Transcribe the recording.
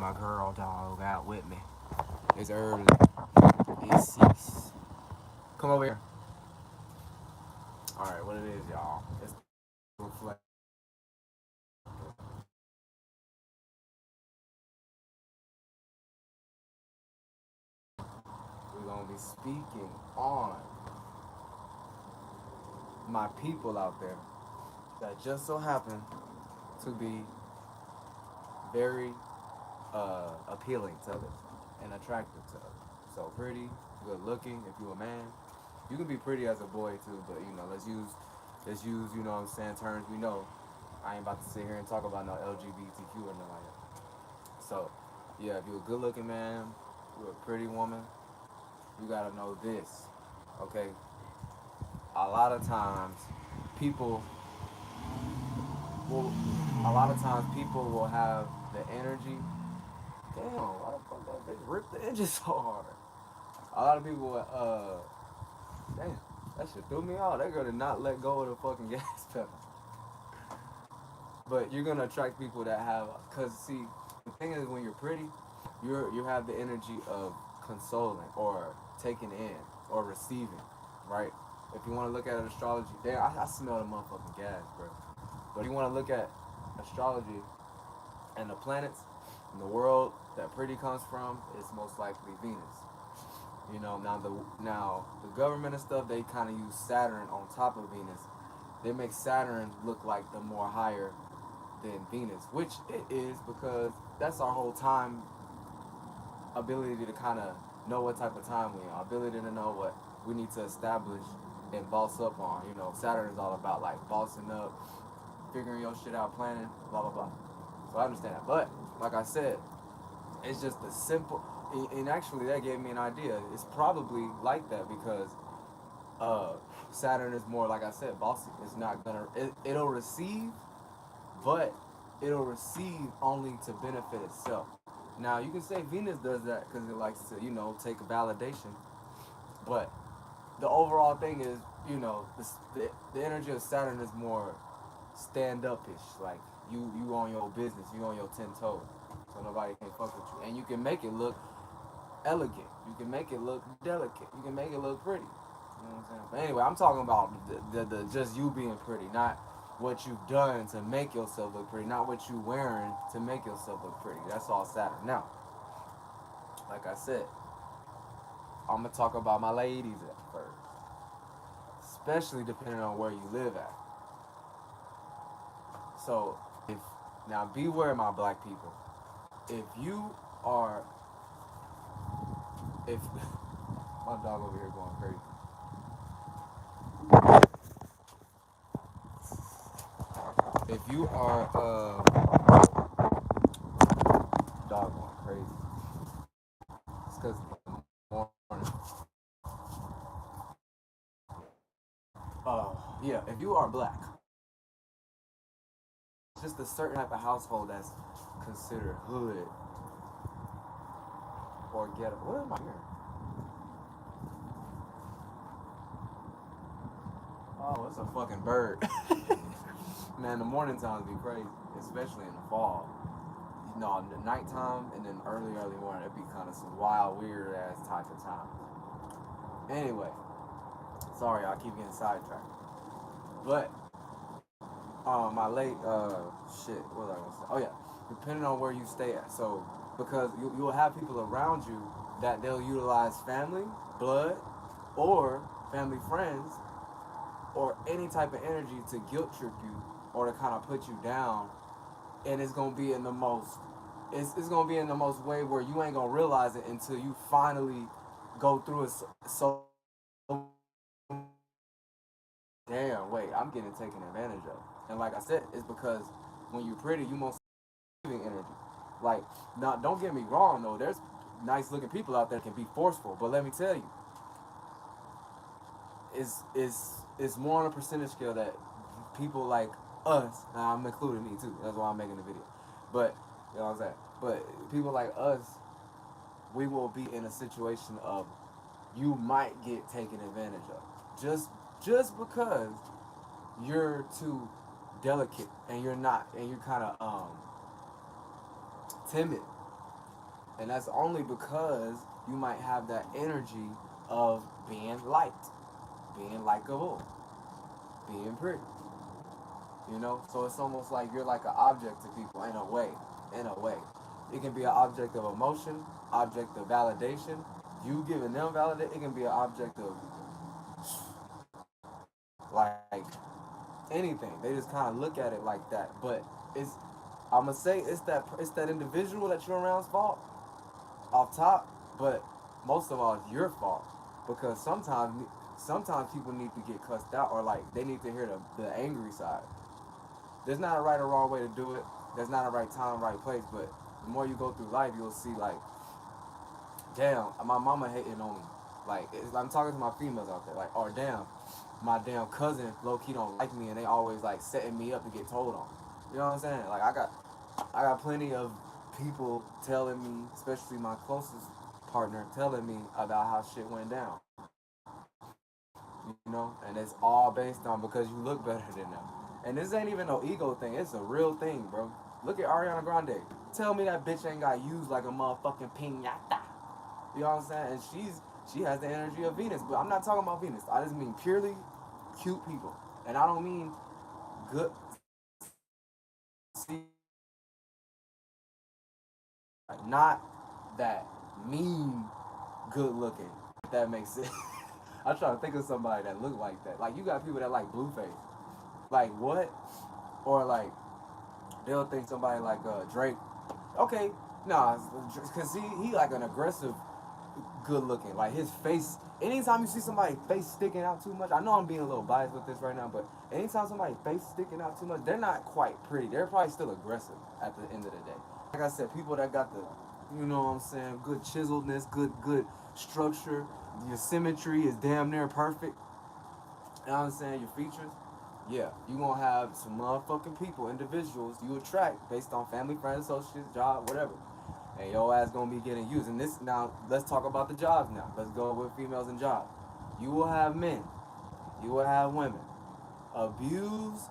my girl dog out with me. It's early. It's 6. Come over here. Alright, what it is, y'all. It's reflect. We're gonna be speaking on my people out there that just so happen to be very appealing to others and attractive to others. So pretty, good looking. If you're a man, you can be pretty as a boy too. But let's use you know what I'm saying terms we know. I ain't about to sit here and talk about no LGBTQ or nothing like that. So yeah, if you're a good looking man, you're a pretty woman, you gotta know this. Okay, a lot of times people will people will have the energy. Damn, why the fuck that bitch rip the engine so hard? A lot of people, damn, that shit threw me off. That girl did not let go of the fucking gas pedal. But you're gonna attract people that have, cause see, the thing is when you're pretty, you have the energy of consoling or taking in or receiving, right? If you want to look at astrology, damn, I smell the motherfucking gas, bro. But if you want to look at astrology and the planets and the world that pretty comes from, is most likely Venus. You know, now the government and stuff, they kind of use Saturn on top of Venus. They make Saturn look like the more higher than Venus, which it is because that's our whole time ability to kind of know what type of time we are, ability to know what we need to establish and boss up on. You know, Saturn is all about like bossing up, figuring your shit out, planning, blah blah blah. So I understand that, but like I said, it's just a simple. And actually, that gave me an idea. It's probably like that because uh, Saturn is more, like I said, bossy. It's not gonna. It'll receive, but it'll receive only to benefit itself. Now you can say Venus does that because it likes to, take validation. But the overall thing is, the energy of Saturn is more stand upish. Like you on your business, you on your 10 toes, so nobody can fuck with you, and you can make it look elegant. You can make it look delicate. You can make it look pretty. You know what I'm saying? But anyway, I'm talking about the just you being pretty, not what you've done to make yourself look pretty, not what you wearing to make yourself look pretty. That's all Saturn. Now, like I said, I'm gonna talk about my ladies at first, especially depending on where you live at. So, if now beware, my black people. If you are, if my dog over here going crazy. If you are dog going crazy, it's because morning. Yeah, if you are black, it's just a certain type of household that's considered hood or ghetto. What am I hearing? Oh, it's a fucking bird. Man, the morning times be crazy, especially in the fall. The nighttime and then early morning, it'd be kind of some wild, weird ass type of time. Anyway, sorry, I keep getting sidetracked. But my late shit, what was I gonna say? Oh yeah, depending on where you stay at. So because you'll have people around you that they'll utilize family, blood, or family friends, or any type of energy to guilt trip you or to kind of put you down, and it's gonna be in the most. It's gonna be in the most way where you ain't gonna realize it until you finally go through it. So damn, wait, I'm getting taken advantage of. And like I said, it's because when you're pretty, you most receiving energy. Like, now, don't get me wrong though. There's nice looking people out there that can be forceful, but let me tell you, it's more on a percentage scale that people like us, and I'm including me too. That's why I'm making the video. But you know what I'm saying. But people like us, we will be in a situation of you might get taken advantage of just because you're too delicate and you're not and you're kind of timid And that's only because you might have that energy of being liked, being likable, being pretty. You know, so it's almost like you're like an object to people in a way. In a way, it can be an object of emotion, object of validation. You giving them validate. It can be an object of like anything. They just kind of look at it like that. But it's I'm gonna say it's that individual that you're around's fault off top. But most of all, it's your fault because sometimes people need to get cussed out or like they need to hear the angry side. There's not a right or wrong way to do it. There's not a right time, right place. But the more you go through life, you'll see like, damn, my mama hating on me. Like I'm talking to my females out there. Like, oh damn, my damn cousin low key don't like me, and they always like setting me up to get told on. You know what I'm saying? Like I got plenty of people telling me, especially my closest partner, telling me about how shit went down. You know, and it's all based on because you look better than them. And this ain't even no ego thing. It's a real thing, bro. Look at Ariana Grande. Tell me that bitch ain't got used like a motherfucking piñata. You know what I'm saying? And she has the energy of Venus, but I'm not talking about Venus. I just mean purely cute people, and I don't mean good. See, like, not that mean good looking. If that makes sense. I'm trying to think of somebody that look like that. Like you got people that like Blueface. Like what? Or like they'll think somebody like Drake. Okay, nah, cause he like an aggressive, good looking. Like his face. Anytime you see somebody's face sticking out too much, I know I'm being a little biased with this right now, but anytime somebody's face sticking out too much, they're not quite pretty. They're probably still aggressive at the end of the day. Like I said, people that got the, you know what I'm saying, good chiseledness, good structure, your symmetry is damn near perfect. You know what I'm saying? Your features. Yeah, you gonna have some motherfucking people, individuals you attract based on family, friends, associates, job, whatever. And your ass gonna be getting used. And this now, let's talk about the jobs now. Let's go with females and jobs. You will have men, you will have women abuse